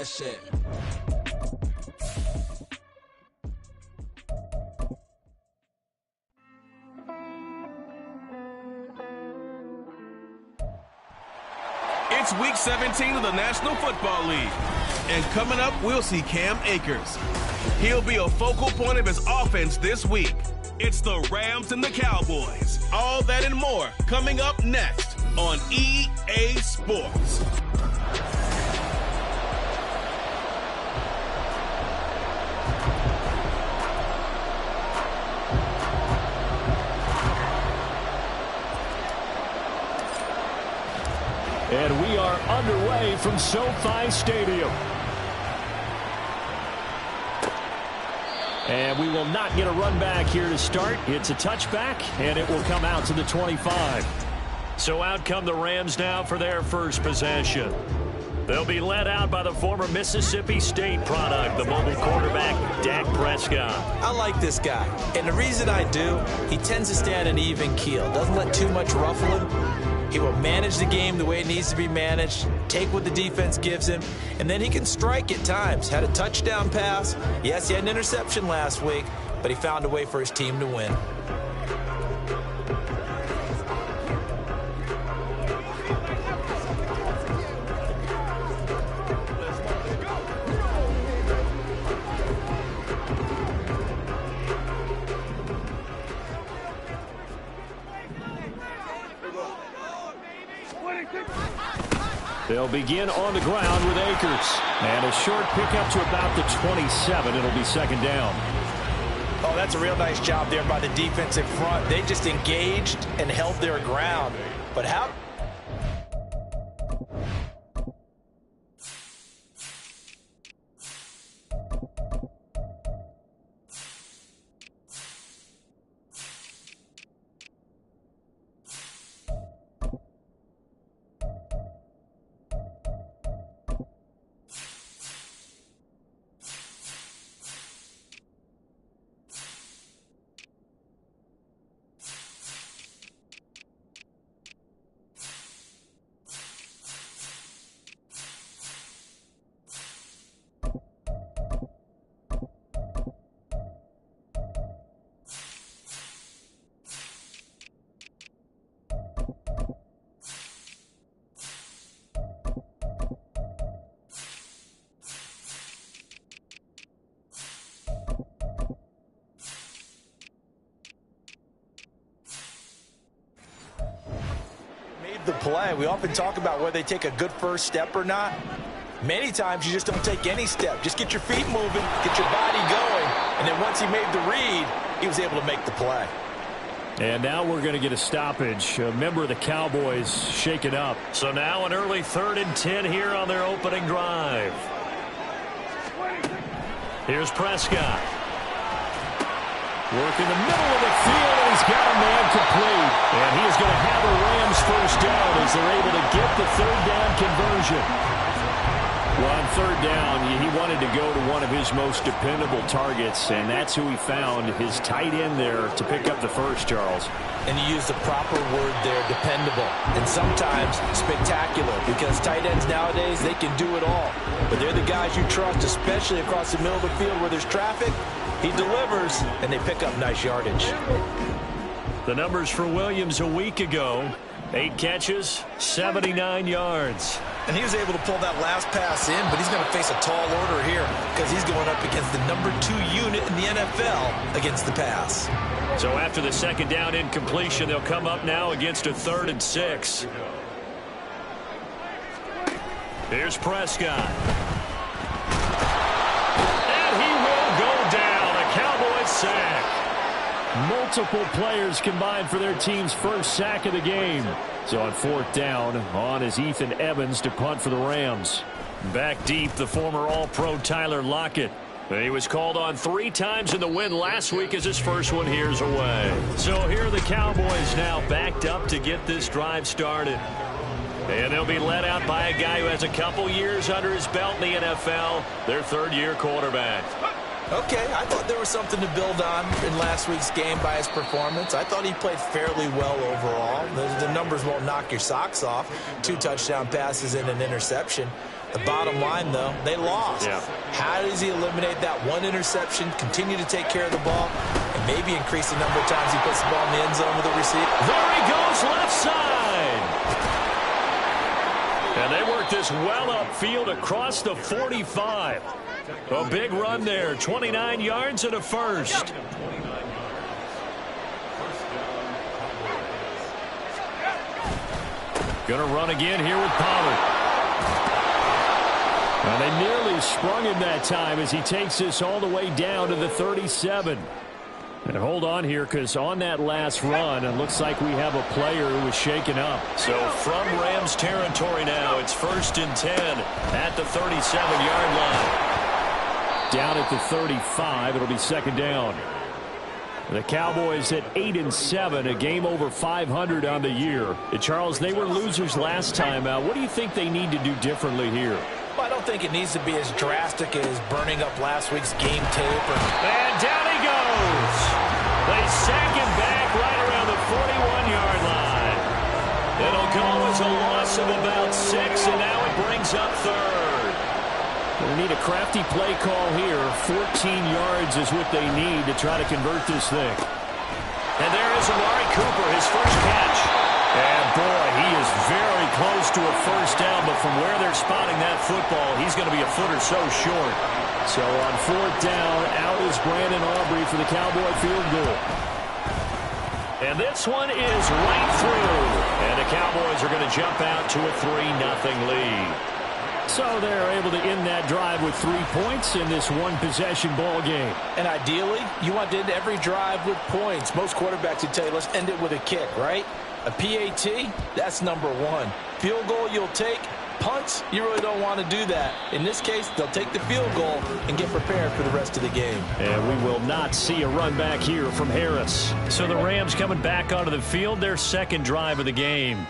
that shit. It's week 17 of the National Football League. And coming up, we'll see Cam Akers. He'll be a focal point of his offense this week. It's the Rams and the Cowboys. All that and more coming up next on EA Sports. And we are underway from SoFi Stadium. And we will not get a run back here to start. It's a touchback, and it will come out to the 25. So out come the Rams now for their first possession. They'll be led out by the former Mississippi State product, the mobile quarterback, Dak Prescott. I like this guy, and the reason I do, he tends to stay on an even keel. Doesn't let too much ruffle him. He will manage the game the way it needs to be managed, take what the defense gives him, and then he can strike at times. Had a touchdown pass. Yes, he had an interception last week, but he found a way for his team to win. They'll begin on the ground with Akers. And a short pickup to about the 27. It'll be second down. Oh, that's a real nice job there by the defensive front. They just engaged and held their ground. But how... the play. We often talk about whether they take a good first step or not. Many times you just don't take any step. Just get your feet moving, get your body going, and then once he made the read, he was able to make the play. And now we're going to get a stoppage. A member of the Cowboys shaken up. So now an early 3rd and 10 here on their opening drive. Here's Prescott. Working the middle of the field, and he's got a man complete. And he is going to have a Rams first down as they're able to get the 3rd down conversion. Well, on 3rd down, he wanted to go to one of his most dependable targets, and that's who he found, his tight end there, to pick up the first, Charles. And you use the proper word there, dependable, and sometimes spectacular, because tight ends nowadays, they can do it all. But they're the guys you trust, especially across the middle of the field where there's traffic. He delivers, and they pick up nice yardage. The numbers for Williams a week ago: 8 catches, 79 yards. And he was able to pull that last pass in, but he's going to face a tall order here because he's going up against the number 2 unit in the NFL against the pass. So after the 2nd down incompletion, they'll come up now against a 3rd and 6. Here's Prescott. And he will go down. A Cowboys sack. Multiple players combined for their team's first sack of the game. So on 4th down, on is Ethan Evans to punt for the Rams. Back deep, the former All-Pro Tyler Lockett. He was called on 3 times in the win last week as his first one here's away. So here are the Cowboys now backed up to get this drive started. And they'll be led out by a guy who has a couple years under his belt in the NFL, their 3rd-year quarterback. Okay, I thought there was something to build on in last week's game by his performance. I thought he played fairly well overall. The numbers won't knock your socks off. 2 touchdown passes and an interception. The bottom line, though, they lost. Yeah. How does he eliminate that one interception, continue to take care of the ball, and maybe increase the number of times he puts the ball in the end zone with a receiver? There he goes, left side. And they work this well upfield across the 45. A big run there, 29 yards and a first. Gonna run again here with Pollard. And they nearly sprung him that time as he takes this all the way down to the 37. And hold on here, because on that last run, it looks like we have a player who was shaken up. So from Rams territory now, it's 1st and 10 at the 37-yard line. Down at the 35, it'll be 2nd down. The Cowboys at 8-7, a game over 500 on the year. Charles, they were losers last time out. What do you think they need to do differently here? Well, I don't think it needs to be as drastic as burning up last week's game tape. And down he goes. They sack him back right around the 41-yard line. It'll go as a loss of about 6, and now it brings up 3rd. They need a crafty play call here. 14 yards is what they need to try to convert this thing. And there is Amari Cooper, his first catch. And boy, he is very close to a first down, but from where they're spotting that football, he's going to be a foot or so short. So on 4th down, out is Brandon Aubrey for the Cowboy field goal. And this one is right through. And the Cowboys are going to jump out to a 3-0 lead. So they're able to end that drive with 3 points in this one-possession ball game. And ideally, you want to end every drive with points. Most quarterbacks would tell you, let's end it with a kick, right? A PAT, that's number 1. Field goal you'll take. Punts, you really don't want to do that. In this case, they'll take the field goal and get prepared for the rest of the game. And we will not see a run back here from Harris. So the Rams coming back onto the field, their 2nd drive of the game.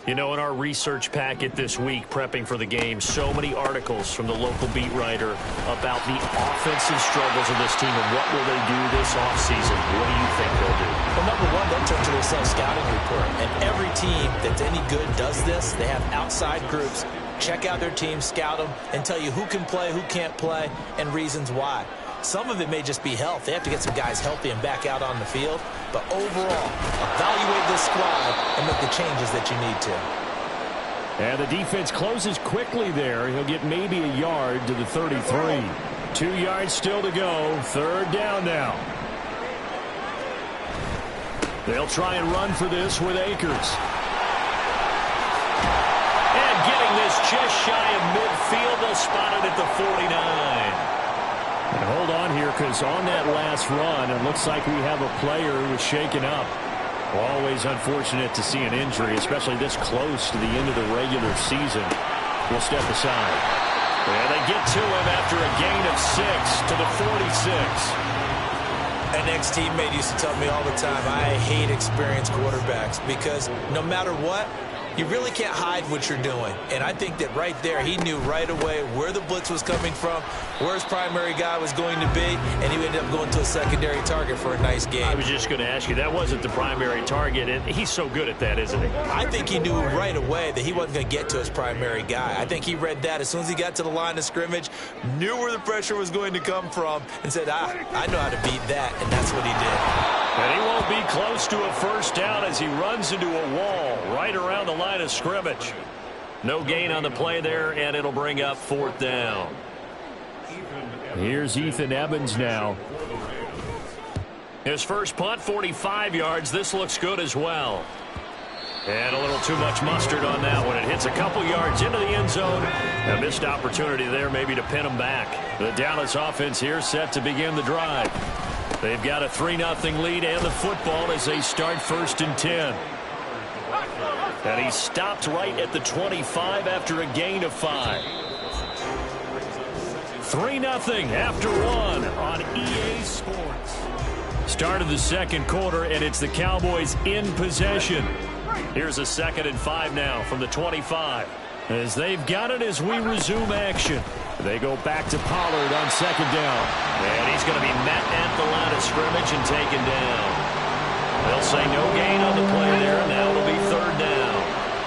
You know, in our research packet this week, prepping for the game, so many articles from the local beat writer about the offensive struggles of this team and what will they do this offseason. What do you think they'll do? Well, number 1, they'll turn to their self-scouting report. And every team that's any good does this. They have outside groups. Check out their team, scout them, and tell you who can play, who can't play, and reasons why. Some of it may just be health. They have to get some guys healthy and back out on the field. But overall, evaluate this squad and make the changes that you need to. And the defense closes quickly there. He'll get maybe a yard to the 33. 2 yards still to go. 3rd down now. They'll try and run for this with Akers. And getting this just shy of midfield. They'll spot it at the 49. And hold on here, because on that last run, it looks like we have a player who was shaken up. Always unfortunate to see an injury, especially this close to the end of the regular season. We'll step aside. And they get to him after a gain of 6 to the 46. An ex-teammate used to tell me all the time, I hate experienced quarterbacks because no matter what, you really can't hide what you're doing. And I think that right there, he knew right away where the blitz was coming from, where his primary guy was going to be, and he ended up going to a secondary target for a nice game. I was just going to ask you, that wasn't the primary target, and he's so good at that, isn't he? I think he knew right away that he wasn't going to get to his primary guy. I think he read that as soon as he got to the line of scrimmage, knew where the pressure was going to come from, and said, I know how to beat that, and that's what he did. And he won't be close to a first down as he runs into a wall right around the line of scrimmage. No gain on the play there, and it'll bring up 4th down. Here's Ethan Evans now. His first punt, 45 yards. This looks good as well. And a little too much mustard on that one. It hits a couple yards into the end zone. A missed opportunity there maybe to pin him back. The Dallas offense here set to begin the drive. They've got a 3-0 lead and the football as they start 1st and 10. And he stopped right at the 25 after a gain of 5. 3-0 after 1 on EA Sports. Start of the 2nd quarter, and it's the Cowboys in possession. Here's a 2nd and 5 now from the 25. As they've got it as we resume action. They go back to Pollard on 2nd down. And he's going to be met at the line of scrimmage and taken down. They'll say no gain on the play there. Now it'll be 3rd down.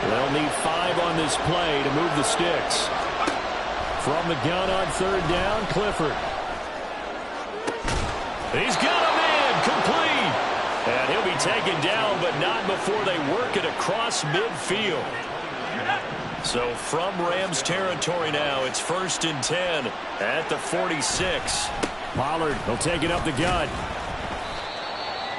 They'll need 5 on this play to move the sticks. From the gun on third down, Clifford. He's got him in, complete. And he'll be taken down, but not before they work it across midfield. So from Rams territory now, it's 1st and 10 at the 46. Pollard will take it up the gut.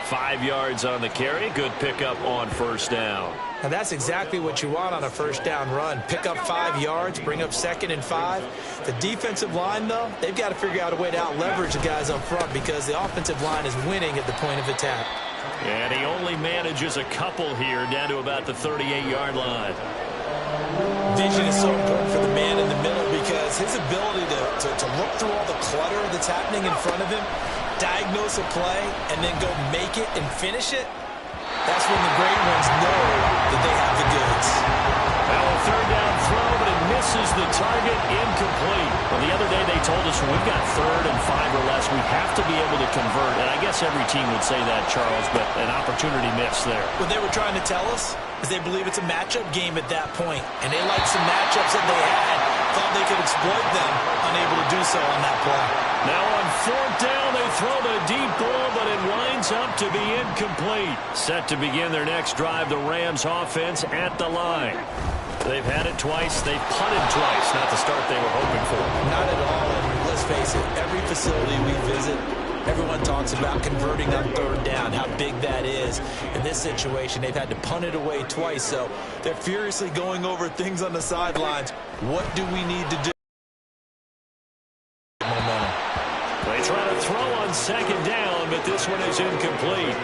5 yards on the carry. Good pickup on first down. Now that's exactly what you want on a first down run. Pick up 5 yards, bring up 2nd and 5. The defensive line, though, they've got to figure out a way to out-leverage the guys up front because the offensive line is winning at the point of attack. And he only manages a couple here down to about the 38-yard line. Vision is so important for the man in the middle because his ability to look through all the clutter that's happening in front of him, diagnose a play, and then go make it and finish it, that's when the great ones know that they have the goods. Now a third down throw, but it misses the target, incomplete. Well, the other day they told us when we've got 3rd and 5 or less, we have to be able to convert. And I guess every team would say that, Charles, but an opportunity missed there. What they were trying to tell us is they believe it's a matchup game at that point, and they liked some matchups that they had, thought they could exploit them, unable to do so on that play. Now on 4th down, they throw the deep ball, but it winds up to be incomplete. Set to begin their next drive, the Rams offense at the line. They've had it twice. They've punted twice. Not the start they were hoping for. Not at all, and let's face it, every facility we visit, everyone talks about converting on 3rd down, how big that is. In this situation, they've had to punt it away twice, so they're furiously going over things on the sidelines. What do we need to do? Momentum. They try to throw on 2nd down, but this one is incomplete.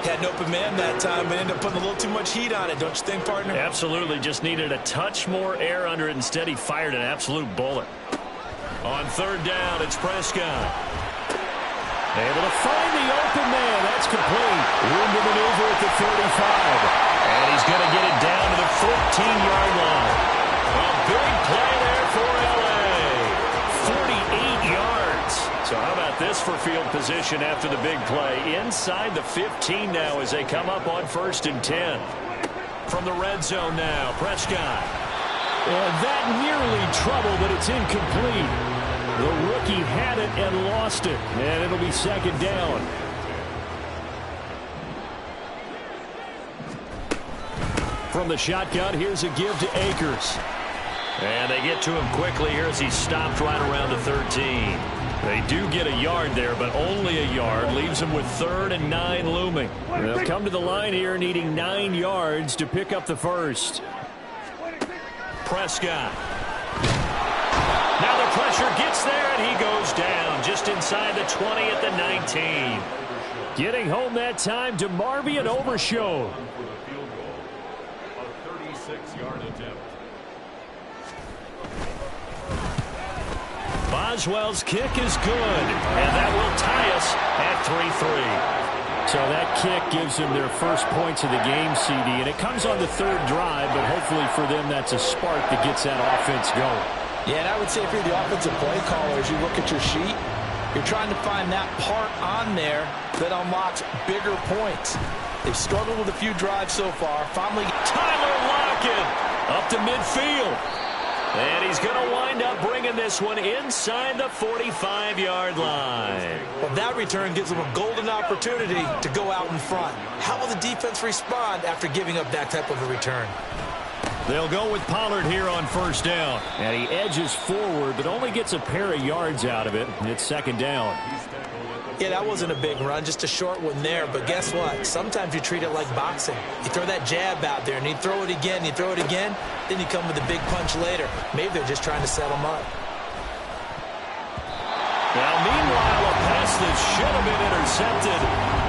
Had an open man that time, but ended up putting a little too much heat on it, don't you think, partner? Absolutely. Just needed a touch more air under it. Instead, he fired an absolute bullet. On 3rd down, it's Prescott. Able to find the open man. That's complete. Room to maneuver at the 35. And he's going to get it down to the 14-yard line. A big play there for L.A. 48 yards. So how about this for field position after the big play? Inside the 15 now as they come up on 1st and 10. From the red zone now, Prescott. And that nearly trouble, but it's incomplete. The rookie had it and lost it, and it'll be 2nd down. From the shotgun, here's a give to Akers. And they get to him quickly here as he stopped right around the 13. They do get a yard there, but only a yard. Leaves them with 3rd and 9 looming. They'll come to the line here needing 9 yards to pick up the first. Prescott. Now the pressure gets there, and he goes down just inside the 20 at the 19. Getting home that time to Marvion Overshown. A 36-yard attempt. Boswell's kick is good, and that will tie us at 3-3. So that kick gives them their first points of the game, CD, and it comes on the 3rd drive, but hopefully for them that's a spark that gets that offense going. Yeah, and I would say if you're the offensive play caller, as you look at your sheet, you're trying to find that part on there that unlocks bigger points. They've struggled with a few drives so far. Finally, Tyler Lockett up to midfield. And he's going to wind up bringing this one inside the 45-yard line. Well, that return gives them a golden opportunity to go out in front. How will the defense respond after giving up that type of a return? They'll go with Pollard here on 1st down. And he edges forward, but only gets a pair of yards out of it. And it's 2nd down. Yeah, that wasn't a big run, just a short one there. But guess what? Sometimes you treat it like boxing. You throw that jab out there, and you throw it again, you throw it again, then you come with a big punch later. Maybe they're just trying to set them up. Now, meanwhile, a pass that should have been intercepted,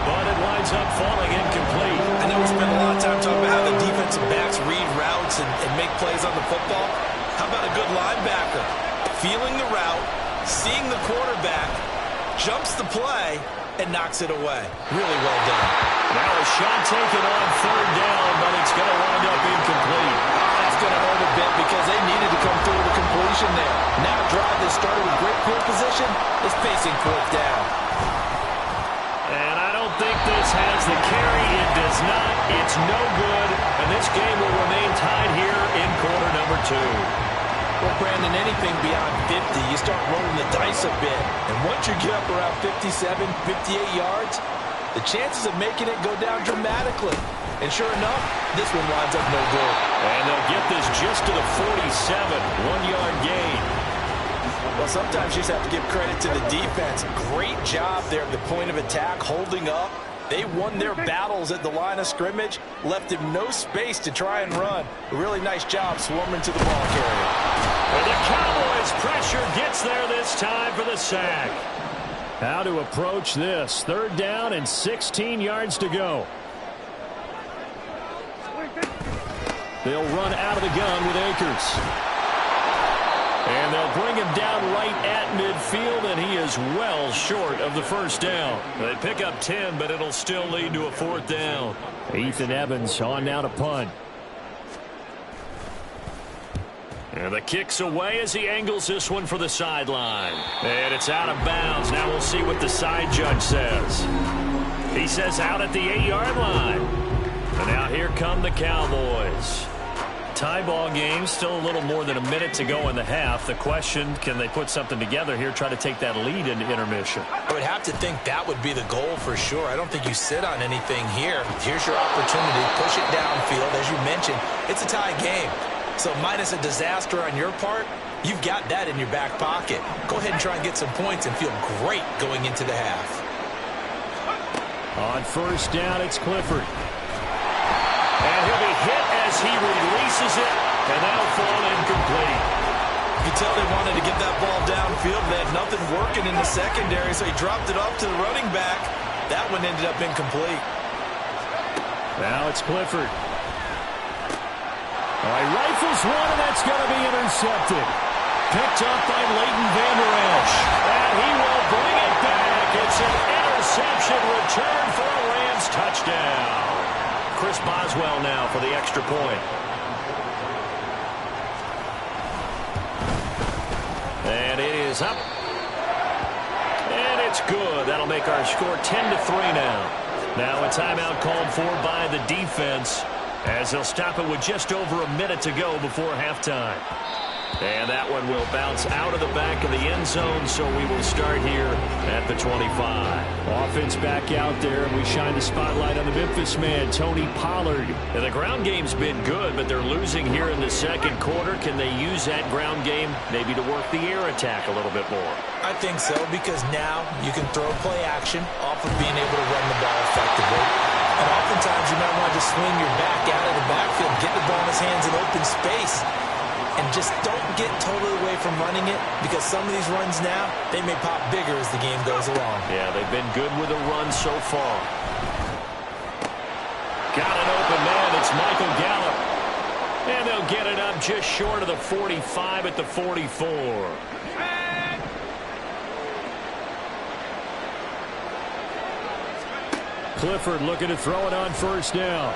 but it winds up falling incomplete. I know we spent a lot of time talking about how the defensive backs read routes and make plays on the football. How about a good linebacker? Feeling the route, seeing the quarterback, jumps the play, and knocks it away. Really well done. Now a shot taken on 3rd down, but it's going to wind up incomplete. That's going to hurt a bit because they needed to come through with a completion there. Now a drive that started with great field position is facing 4th down. And I don't think this has the carry. It does not. It's no good. And this game will remain tied here in quarter number 2. Well, Brandon, anything beyond 50, you start rolling the dice a bit. And once you get up around 57, 58 yards, the chances of making it go down dramatically. And sure enough, this one winds up no good. And they'll get this just to the 47, 1-yard gain. Well, sometimes you just have to give credit to the defense. Great job there at the point of attack, holding up. They won their battles at the line of scrimmage, left him no space to try and run. A really nice job swarming to the ball carrier. And the Cowboys' pressure gets there this time for the sack. How to approach this. 3rd down and 16 yards to go. They'll run out of the gun with Akers. And they'll bring him down right at midfield, and he is well short of the 1st down. They pick up 10, but it'll still lead to a 4th down. Ethan Evans on now to punt. And the kick's away as he angles this one for the sideline. And it's out of bounds. Now we'll see what the side judge says. He says out at the 8-yard line. And now here come the Cowboys. Tie ball game, still a little more than a minute to go in the half. The question, can they put something together here, try to take that lead into intermission? I would have to think that would be the goal for sure. I don't think you sit on anything here. Here's your opportunity. Push it downfield. As you mentioned, it's a tie game. So minus a disaster on your part, you've got that in your back pocket. Go ahead and try and get some points and feel great going into the half. On 1st down, it's Clifford. And he'll be hit as he releases it, and that'll fall incomplete. You can tell they wanted to get that ball downfield. They had nothing working in the secondary, so he dropped it off to the running back. That one ended up incomplete. Now it's Clifford. All right, rifles one, and that's going to be intercepted. Picked up by Leighton Vander Esch. And he will bring it back. It's an interception return for a Rams touchdown. Chris Boswell now for the extra point. And it is up. And it's good. That'll make our score 10-3 now. Now a timeout called for by the defense as they'll stop it with just over a minute to go before halftime. And that one will bounce out of the back of the end zone, so we will start here at the 25. Offense back out there, and we shine the spotlight on the Memphis man, Tony Pollard. And the ground game's been good, but they're losing here in the 2nd quarter. Can they use that ground game maybe to work the air attack a little bit more? I think so, because now you can throw play action off of being able to run the ball effectively. And oftentimes you might want to swing your back out of the backfield, get the ball in his hands in open space. And just don't get totally away from running it, because some of these runs now, they may pop bigger as the game goes along. Yeah, they've been good with the run so far. Got an open man. It's Michael Gallup. And they'll get it up just short of the 45 at the 44. Clifford looking to throw it on 1st down.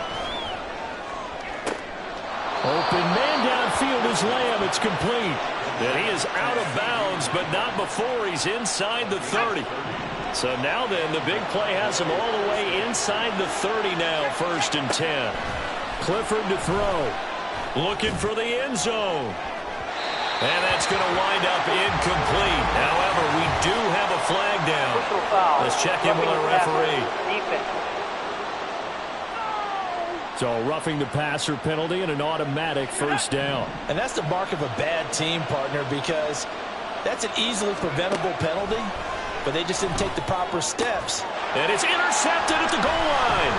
Open man downfield is Lamb. It's complete. And he is out of bounds, but not before he's inside the 30. So now then, the big play has him all the way inside the 30 now, 1st and 10. Clifford to throw. Looking for the end zone. And that's going to wind up incomplete. However, we do have a flag down. Let's check in with our referee. So roughing the passer penalty and an automatic 1st down. And that's the mark of a bad team, partner, because that's an easily preventable penalty, but they just didn't take the proper steps. And it's intercepted at the goal line.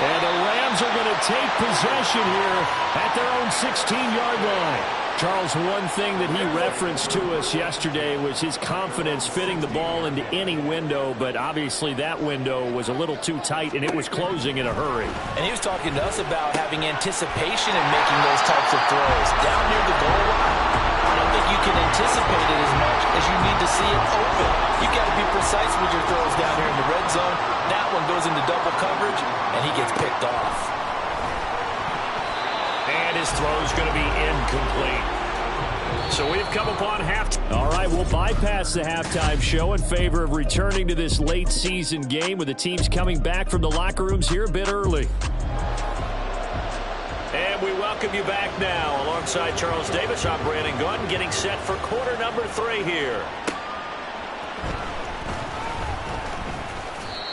And the Rams are going to take possession here at their own 16-yard line. Charles, one thing that he referenced to us yesterday was his confidence fitting the ball into any window, but obviously that window was a little too tight, and it was closing in a hurry. And he was talking to us about having anticipation in making those types of throws. Down near the goal line, I don't think you can anticipate it as much as you need to see it open. You've got to be precise with your throws down here in the red zone. That one goes into double coverage, and he gets picked off. And his throw's going to be incomplete. So we've come upon halftime. All right, we'll bypass the halftime show in favor of returning to this late season game with the teams coming back from the locker rooms here a bit early. And And we welcome you back now. Alongside Charles Davis, I'm Brandon Gunn, getting set for quarter number 3 here.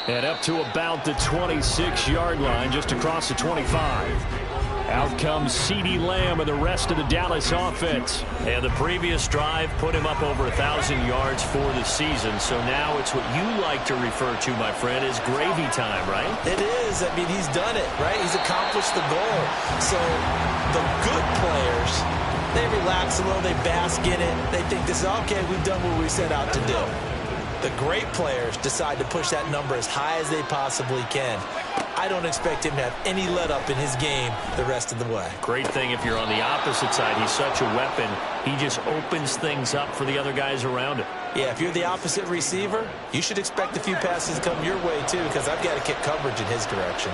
And up to about the 26-yard line, just across the 25. Out comes CeeDee Lamb and the rest of the Dallas offense. And the previous drive put him up over 1,000 yards for the season. So now it's what you like to refer to, my friend, as gravy time, right? It is. I mean, he's done it, right? He's accomplished the goal. So the good players, they relax a little, they bask in it. They think this is, okay, we've done what we set out to do. The great players decide to push that number as high as they possibly can. I don't expect him to have any let-up in his game the rest of the way. Great thing if you're on the opposite side. He's such a weapon. He just opens things up for the other guys around him. Yeah, if you're the opposite receiver, you should expect a few passes to come your way, too, because I've got to kick coverage in his direction.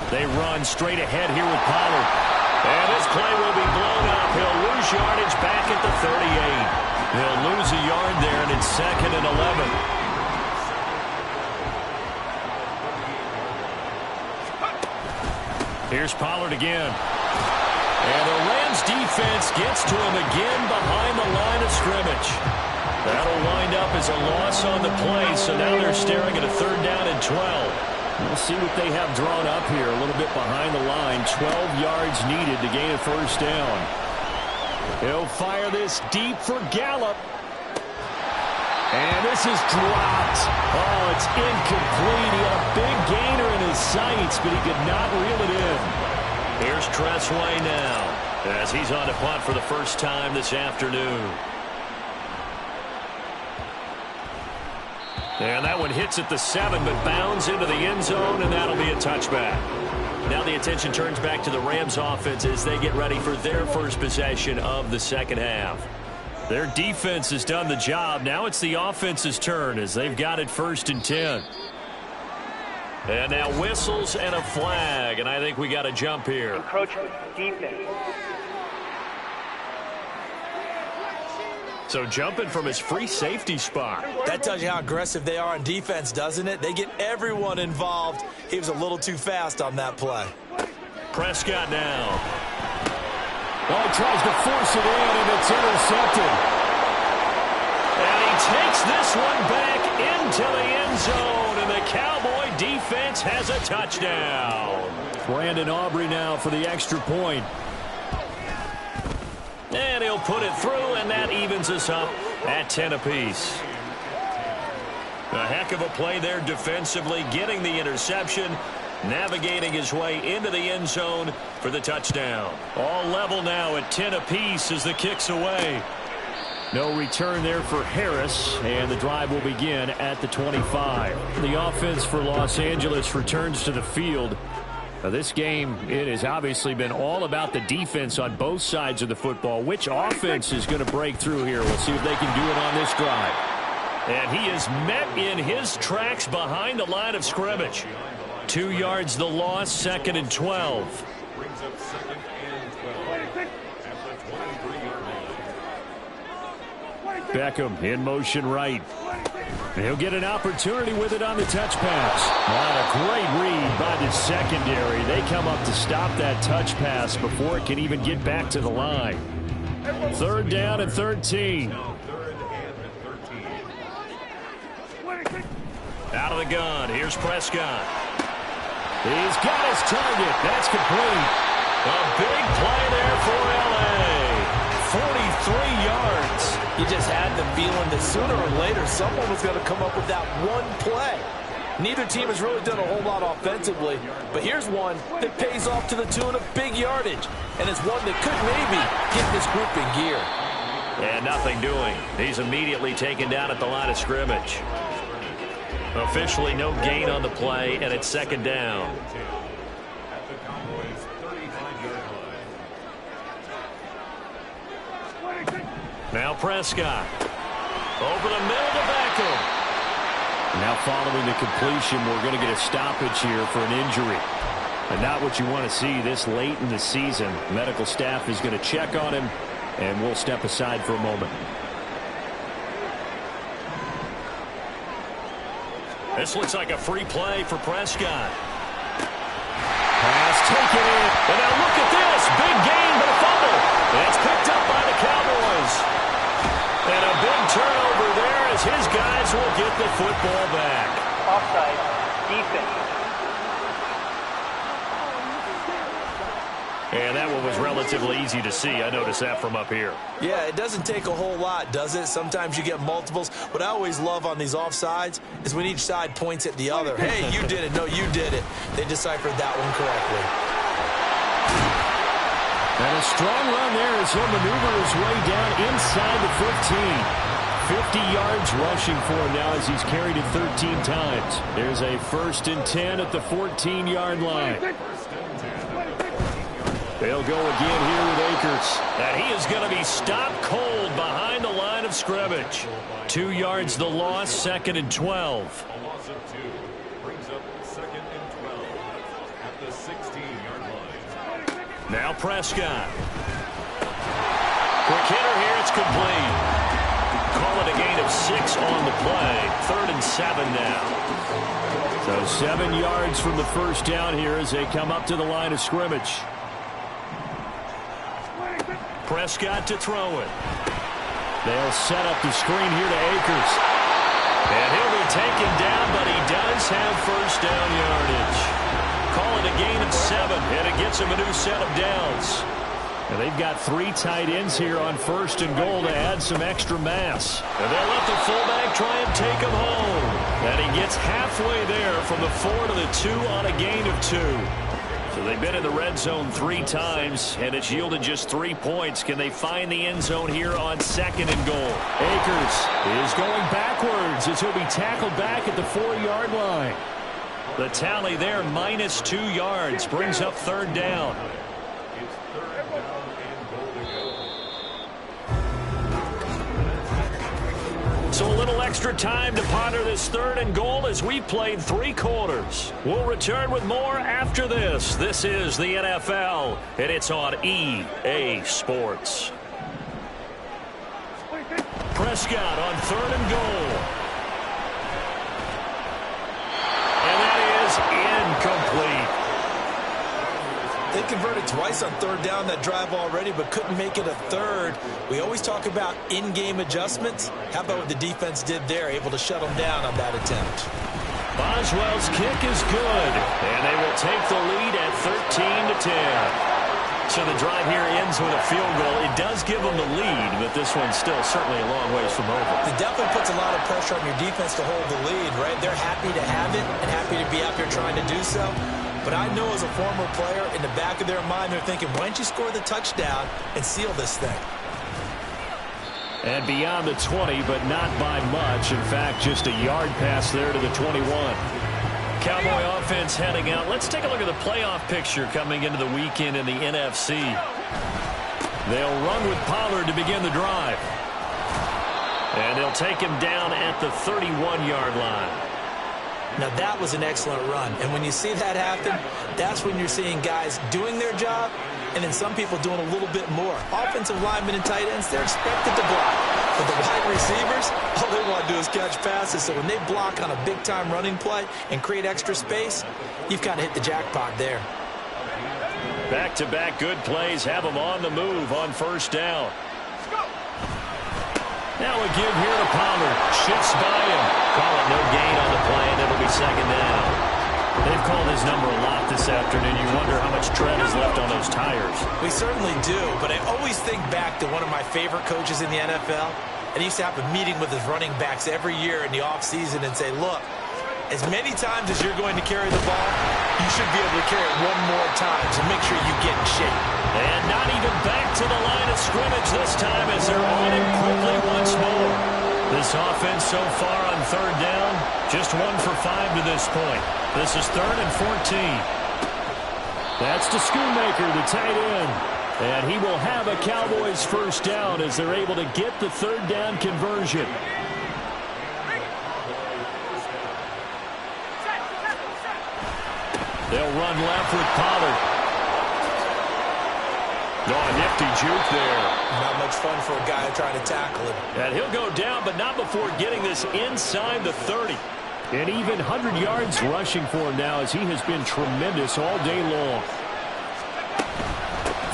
They run straight ahead here with Pollard. And this play will be blown up. He'll lose yardage back at the 38. He'll lose a yard there, and it's 2nd and 11. Here's Pollard again. And the Rams defense gets to him again behind the line of scrimmage. That'll wind up as a loss on the play, so now they're staring at a 3rd down and 12. We'll see what they have drawn up here, a little bit behind the line. 12 yards needed to gain a 1st down. He'll fire this deep for Gallup. And this is dropped. Oh, it's incomplete. He had a big gainer in his sights, but he could not reel it in. Here's Tressway now, as he's on to punt for the first time this afternoon. And that one hits at the 7, but bounds into the end zone, and that'll be a touchback. Now the attention turns back to the Rams offense as they get ready for their first possession of the second half. Their defense has done the job. Now it's the offense's turn as they've got it 1st and 10. And now whistles and a flag, and I think we got a jump here. Encroachment defense. So jumping from his free safety spot. That tells you how aggressive they are on defense, doesn't it? They get everyone involved. He was a little too fast on that play. Prescott now. Oh, he tries to force it in, and it's intercepted. And he takes this one back into the end zone, and the Cowboy defense has a touchdown. Brandon Aubrey now for the extra point. And he'll put it through, and that evens us up at 10 apiece. A heck of a play there defensively, getting the interception, navigating his way into the end zone for the touchdown. All level now at 10 apiece as the kick's away. No return there for Harris, and the drive will begin at the 25. The offense for Los Angeles returns to the field. Now, this game, it has obviously been all about the defense on both sides of the football. Which offense is going to break through here? We'll see if they can do it on this drive. And he is met in his tracks behind the line of scrimmage. 2 yards the loss, 2nd and 12. Brings up 2nd and 12 at the 23-yard line. Beckham in motion right. And he'll get an opportunity with it on the touch pass. What a great read by the secondary. They come up to stop that touch pass before it can even get back to the line. 3rd down and 13. Out of the gun. Here's Prescott. He's got his target. That's complete. A big play there for L.A. 43 yards. You just had the feeling that sooner or later someone was going to come up with that one play. Neither team has really done a whole lot offensively, but here's one that pays off to the tune of big yardage, and it's one that could maybe get this group in gear. And nothing doing. He's immediately taken down at the line of scrimmage. Officially no gain on the play, and it's 2nd down. Now Prescott. Over the middle to Beckham. Now following the completion, we're going to get a stoppage here for an injury. And not what you want to see this late in the season. Medical staff is going to check on him, and we'll step aside for a moment. This looks like a free play for Prescott. taken in. And now look at this. Big gain, but a fumble. It's picked up by the Cowboys. And a big turnover there as his guys will get the football back. Offside, defense. And that one was relatively easy to see. I noticed that from up here. Yeah, it doesn't take a whole lot, does it? Sometimes you get multiples. What I always love on these offsides is when each side points at the other. Hey, you did it. No, you did it. They deciphered that one correctly. And a strong run there as he'll maneuver his way down inside the 15. 50 yards rushing for him now as he's carried it 13 times. There's a 1st and 10 at the 14-yard line. They'll go again here with Akers. And he is going to be stopped cold behind the line of scrimmage. 2 yards the loss, 2nd and 12. A loss of 2 brings up 2nd and 12 at the 16-yard line. Now Prescott. Quick hitter here, it's complete. Call it a gain of 6 on the play. 3rd and 7 now. So 7 yards from the first down here as they come up to the line of scrimmage. Prescott to throw it. They'll set up the screen here to Akers. And he'll be taken down, but he does have first down yardage. Call it a gain of 7, and it gets him a new set of downs. And they've got 3 tight ends here on 1st and goal to add some extra mass. And they'll let the fullback try and take him home. And he gets halfway there from the 4 to the 2 on a gain of 2. So they've been in the red zone 3 times, and it's yielded just 3 points. Can they find the end zone here on 2nd and goal? Akers is going backwards as he'll be tackled back at the 4-yard line. The tally there, minus 2 yards, brings up 3rd down. It's 3rd down and goal to go. So a little extra time to ponder this 3rd and goal as we played 3 quarters. We'll return with more after this. This is the NFL, and it's on EA Sports. Prescott on 3rd and goal. And that is incomplete. They converted twice on 3rd down that drive already, but couldn't make it a 3rd. We always talk about in-game adjustments. How about what the defense did there, able to shut them down on that attempt? Boswell's kick is good, and they will take the lead at 13-10. So the drive here ends with a field goal. It does give them the lead, but this one's still certainly a long ways from over. It definitely puts a lot of pressure on your defense to hold the lead, right? They're happy to have it and happy to be out there trying to do so. But I know as a former player, in the back of their mind, they're thinking, why don't you score the touchdown and seal this thing? And beyond the 20, but not by much. In fact, just a yard pass there to the 21. Cowboy offense heading out. Let's take a look at the playoff picture coming into the weekend in the NFC. They'll run with Pollard to begin the drive. And they'll take him down at the 31-yard line. Now, that was an excellent run. And when you see that happen, that's when you're seeing guys doing their job and then some people doing a little bit more. Offensive linemen and tight ends, they're expected to block. But the wide receivers, all they want to do is catch passes. So when they block on a big-time running play and create extra space, you've kind of hit the jackpot there. Back-to-back good plays have them on the move on 1st down. Now a give here to Pollard. Shifts by him. Call it no gain on the play, and it'll be 2nd down. They've called his number a lot this afternoon. You wonder how much tread is left on those tires. We certainly do, but I always think back to one of my favorite coaches in the NFL. And he used to have a meeting with his running backs every year in the offseason and say, look, as many times as you're going to carry the ball, you should be able to carry it one more time, so make sure you get in shape. And not even back to the line of scrimmage this time as they're on him quickly once more. This offense so far on 3rd down, just 1 for 5 to this point. This is 3rd and 14. That's to Schoonmaker, the tight end. And he will have a Cowboys 1st down as they're able to get the 3rd down conversion. They'll run left with Pollard. Oh, nifty juke there. Not much fun for a guy trying to tackle him. And he'll go down, but not before getting this inside the 30. And even 100 yards rushing for him now as he has been tremendous all day long.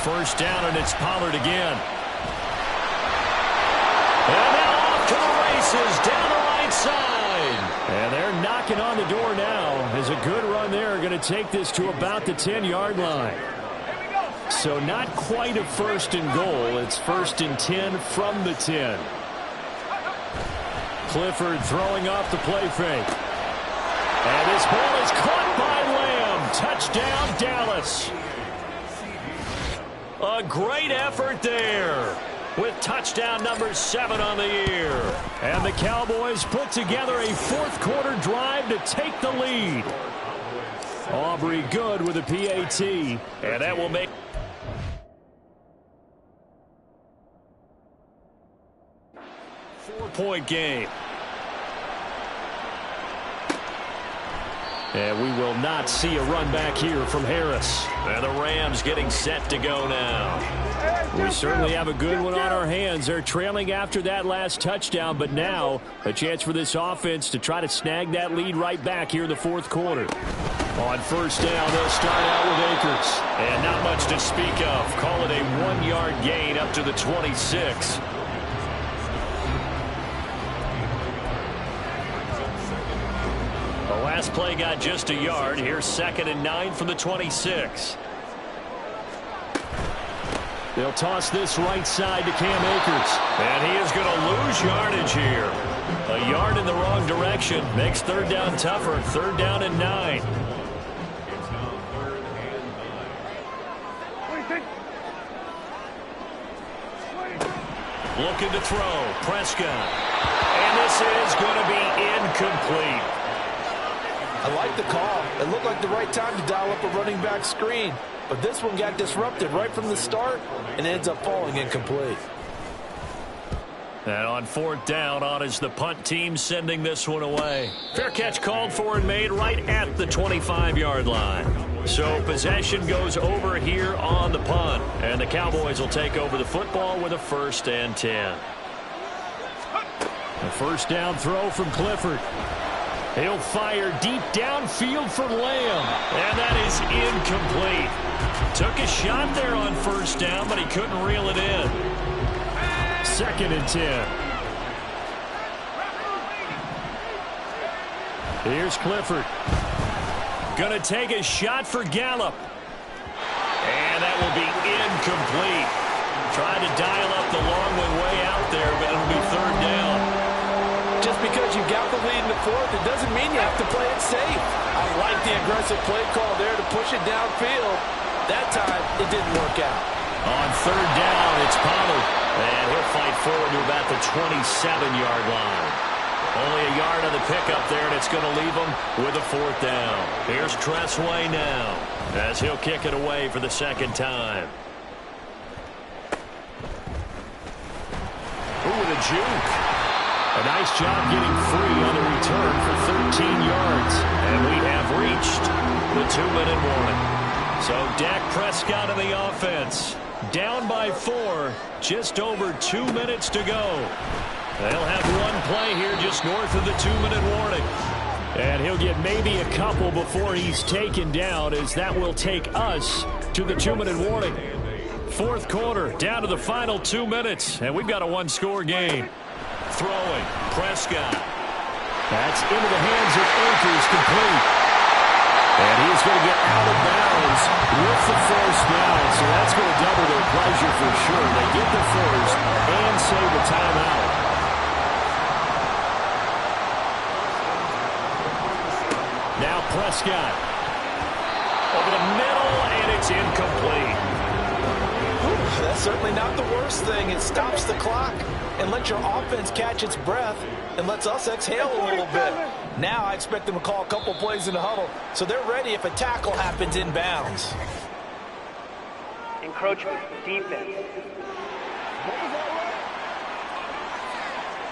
First down, and it's Pollard again. And now off to the races down the right side. And they're knocking on the door now as a good run there going to take this to about the 10-yard line. So not quite a first and goal. It's first and 10 from the 10. Clifford throwing off the play fake. And this ball is caught by Lamb. Touchdown, Dallas. A great effort there with touchdown number 7 on the year. And the Cowboys put together a fourth-quarter drive to take the lead. Aubrey good with a PAT, and that will make 4-point game. And we will not see a run back here from Harris. And the Rams getting set to go now. We certainly have a good one on our hands. They're trailing after that last touchdown, but now a chance for this offense to try to snag that lead right back here in the fourth quarter. On first down, they'll start out with Akers. And not much to speak of. Call it a 1-yard gain up to the 26. The last play got just a yard. Here's 2nd and 9 from the 26. They'll toss this right side to Cam Akers. And he is going to lose yardage here. A yard in the wrong direction. Makes third down tougher. 3rd down and 9. It's now 3rd and 9. Looking to throw. Prescott. And this is going to be incomplete. I like the call. It looked like the right time to dial up a running back screen. But this one got disrupted right from the start and ends up falling incomplete. And on 4th down, on is the punt team sending this one away. Fair catch called for and made right at the 25-yard line. So possession goes over here on the punt. And the Cowboys will take over the football with a 1st and 10. A first down throw from Clifford. He'll fire deep downfield for Lamb. And that is incomplete. Took a shot there on first down, but he couldn't reel it in. 2nd and 10. Here's Clifford. Gonna take a shot for Gallup. And that will be incomplete. Tried to dial up the long one way out there, but it'll be 3rd down. Just because you got the lead in the fourth, it doesn't mean you have to play it safe. I like the aggressive play call there to push it downfield. That time, it didn't work out. On 3rd down, it's Pollard. And he'll fight forward to about the 27-yard line. Only a yard on the pickup there, and it's going to leave him with a 4th down. Here's Tressway now, as he'll kick it away for the 2nd time. Ooh, with a juke. A nice job getting free on the return for 13 yards. And we have reached the 2-minute warning. So Dak Prescott in the offense. Down by 4. Just over 2 minutes to go. They'll have one play here just north of the 2-minute warning. And he'll get maybe a couple before he's taken down, as that will take us to the 2-minute warning. Fourth quarter, down to the final 2 minutes. And we've got a one-score game. Throwing, Prescott. That's into the hands of Akers, complete. And he's going to get out of bounds with the first down. So that's going to double their pleasure for sure. They get the first and save the timeout. Now Prescott. Over the middle, and it's incomplete. That's certainly not the worst thing. It stops the clock and lets your offense catch its breath and lets us exhale a little bit. Now I expect them to call a couple plays in the huddle so they're ready if a tackle happens inbounds. Encroachment, defense.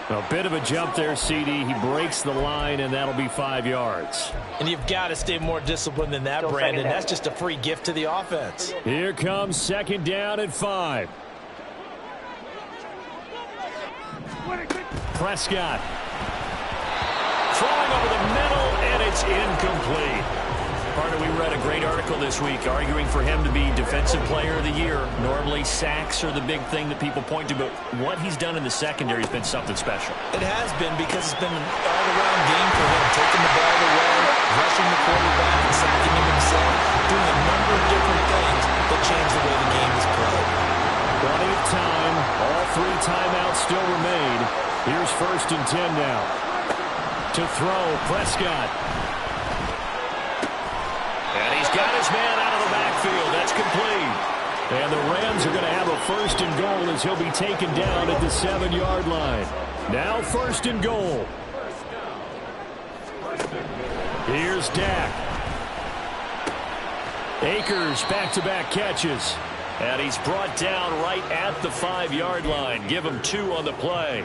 A bit of a jump there, CD. He breaks the line, and that'll be 5 yards. And you've got to stay more disciplined than that, Brandon. That's just a free gift to the offense. Here comes 2nd down and 5. Prescott. Throwing over the middle, and it's incomplete. Partner, we read a great article this week arguing for him to be Defensive Player of the Year. Normally, sacks are the big thing that people point to, but what he's done in the secondary has been something special. It has been, because it's been an all-around game for him, taking the ball away, rushing the quarterback, and sacking him himself, doing a number of different things that change the way the game is played. Plenty of time. All 3 timeouts still remain. Here's 1st and 10 now. To throw, Prescott. And he's got his man out of the backfield. That's complete. And the Rams are going to have a 1st and goal as he'll be taken down at the 7-yard line. Now 1st and goal. Here's Dak. Akers back-to-back catches. And he's brought down right at the 5-yard line. Give him 2 on the play.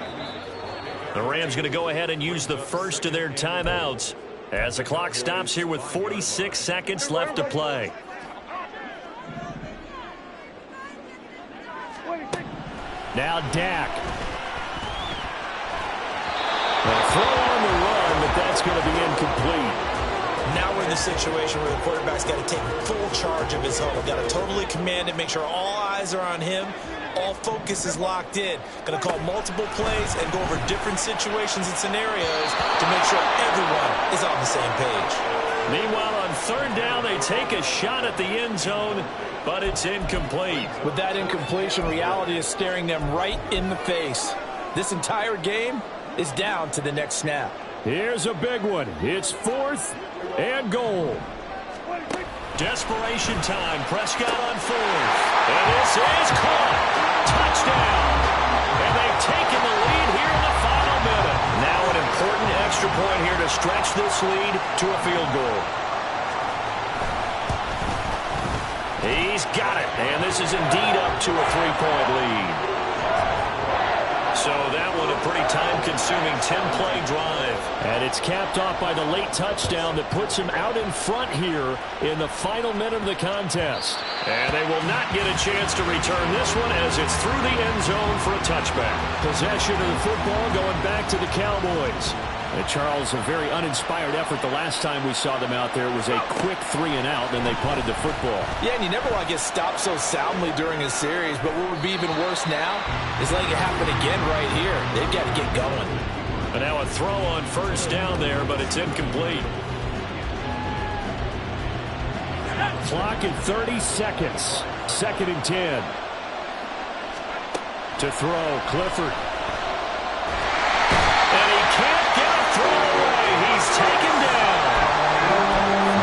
The Rams going to go ahead and use the first of their timeouts as the clock stops here with 46 seconds left to play. Now Dak. A throw on the run, but that's going to be incomplete. Now we're in the situation where the quarterback's got to take full charge of his huddle. Got to totally command it, make sure all eyes are on him. All focus is locked in. Going to call multiple plays and go over different situations and scenarios to make sure everyone is on the same page. Meanwhile, on 3rd down, they take a shot at the end zone, but it's incomplete. With that incompletion, reality is staring them right in the face. This entire game is down to the next snap. Here's a big one. It's 4th and goal. Desperation time. Prescott on 4th. And this is caught. Touchdown. And they've taken the lead here in the final minute. Now an important extra point here to stretch this lead to a field goal. He's got it. And this is indeed up to a 3-point lead. So that one a pretty time-consuming 10-play drive. And it's capped off by the late touchdown that puts him out in front here in the final minute of the contest. And they will not get a chance to return this one as it's through the end zone for a touchback. Possession of the football going back to the Cowboys. And Charles, a very uninspired effort the last time we saw them out there. It was a quick 3-and-out, then they punted the football. Yeah, and you never want to get stopped so soundly during a series, but what would be even worse now is letting it happen again right here. They've got to get going. And now a throw on 1st down there, but it's incomplete. Clock at 30 seconds. 2nd and 10. To throw, Clifford. And he can't get a throw away. He's taken down.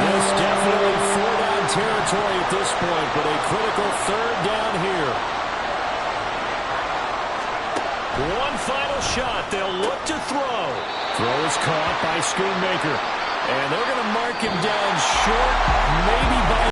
This definitely 4-down territory at this point, but a critical 3rd down here. One final shot. They'll look to throw. Throw is caught by Schoonmaker. And they're going to mark him down short, maybe by